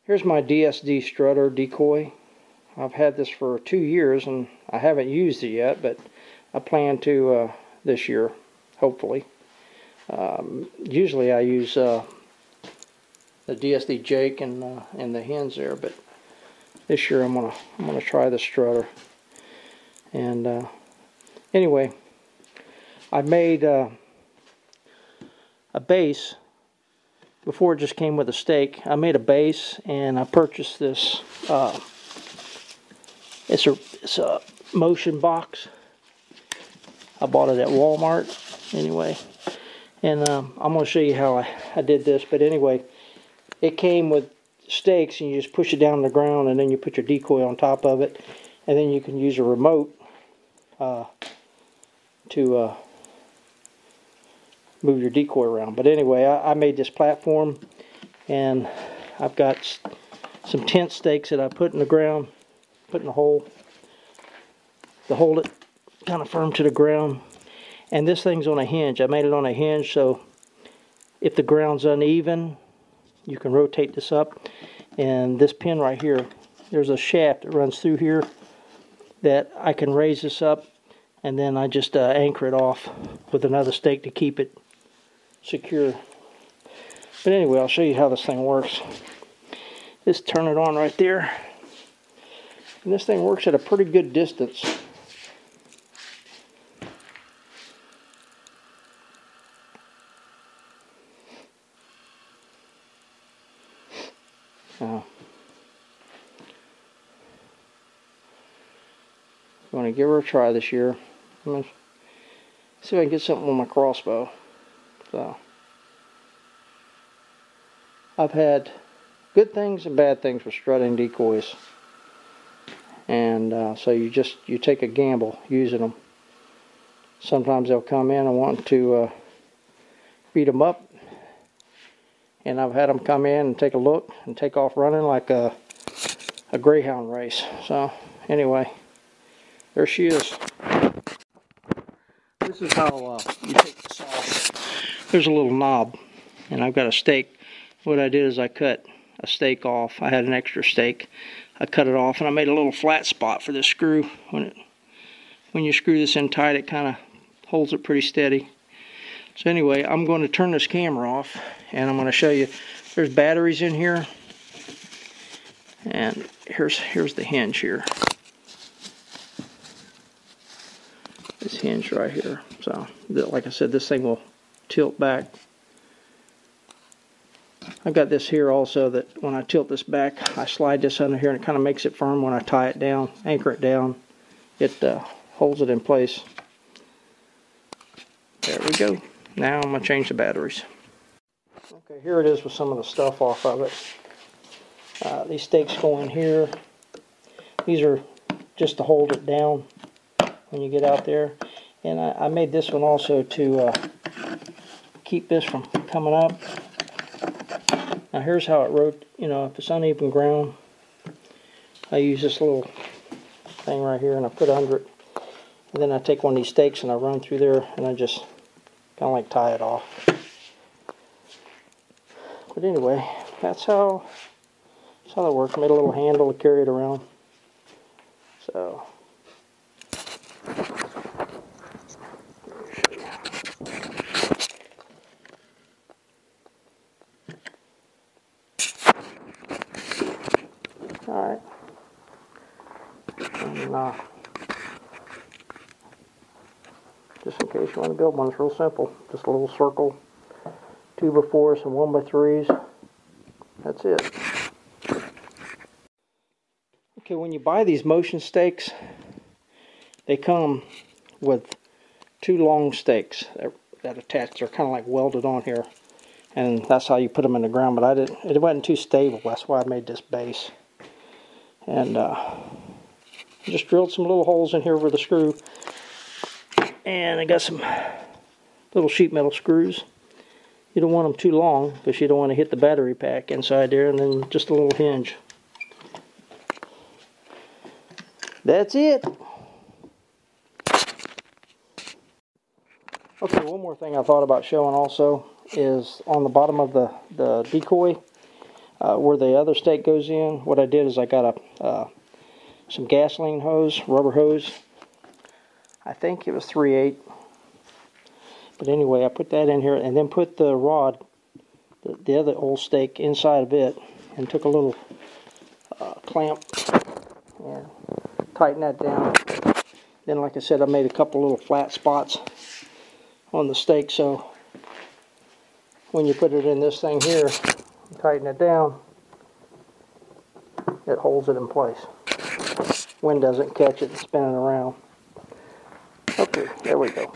Here's my DSD Strutter decoy. I've had this for 2 years and I haven't used it yet, but I plan to this year, hopefully. Usually I use the DSD Jake and the hinge there, but this year I'm gonna try the Strutter. And anyway, I made a base. Before it just came with a stake. I made a base and I purchased this. It's a motion box. I bought it at Walmart anyway. And I'm going to show you how I did this. But anyway, it came with stakes and you just push it down on the ground and then you put your decoy on top of it. And then you can use a remote to move your decoy around. But anyway, I made this platform and I've got some tent stakes that I put in the ground, put in the hole to hold it kind of firm to the ground. And this thing's on a hinge. I made it on a hinge so if the ground's uneven, you can rotate this up. And this pin right here, there's a shaft that runs through here that I can raise this up, and then I just anchor it off with another stake to keep it secure. But anyway, I'll show you how this thing works. Just turn it on right there. And this thing works at a pretty good distance. Now, I'm going to give her a try this year. I'm going to see if I can get something on my crossbow. So, I've had good things and bad things with strutting decoys, and so you take a gamble using them. Sometimes they'll come in and want to beat them up, and I've had them come in and take a look and take off running like a greyhound race. So anyway, there she is. This is how you take this off. There's a little knob, and I've got a stake. What I did is I cut a stake off. I had an extra stake. I cut it off, and I made a little flat spot for this screw. When you screw this in tight, it kind of holds it pretty steady. So anyway, I'm going to turn this camera off, and I'm going to show you. There's batteries in here, and here's the hinge here. This hinge right here. So, like I said, this thing will tilt back. I've got this here also that when I tilt this back, I slide this under here and it kind of makes it firm when I tie it down, anchor it down. It holds it in place. There we go. Now I'm going to change the batteries. Okay, here it is with some of the stuff off of it. These stakes go in here. These are just to hold it down when you get out there. And I made this one also to keep this from coming up. Now here's how it rotates. You know, if it's uneven ground, I use this little thing right here and I put under it. And then I take one of these stakes and I run through there and I just kind of like tie it off. But anyway, that's how that works. I made a little handle to carry it around. So. Alright, and just in case you want to build one, it's real simple. Just a little circle, 2x4s and 1x3s. That's it. Okay, when you buy these motion stakes, they come with 2 long stakes that attach. They're kind of like welded on here, and that's how you put them in the ground. But it wasn't too stable. That's why I made this base. And just drilled some little holes in here for the screw, and I got some little sheet metal screws. You don't want them too long because you don't want to hit the battery pack inside there, and then just a little hinge. That's it. Okay, one more thing I thought about showing also is on the bottom of the decoy. where the other stake goes in, what I did is I got some gasoline hose, rubber hose. I think it was 3/8. But anyway, I put that in here and then put the rod, the other old stake, inside of it, and took a little clamp and tightened that down. Then, like I said, I made a couple little flat spots on the stake, so when you put it in this thing here, tighten it down, it holds it in place. Wind doesn't catch it spinning around. Okay, there we go.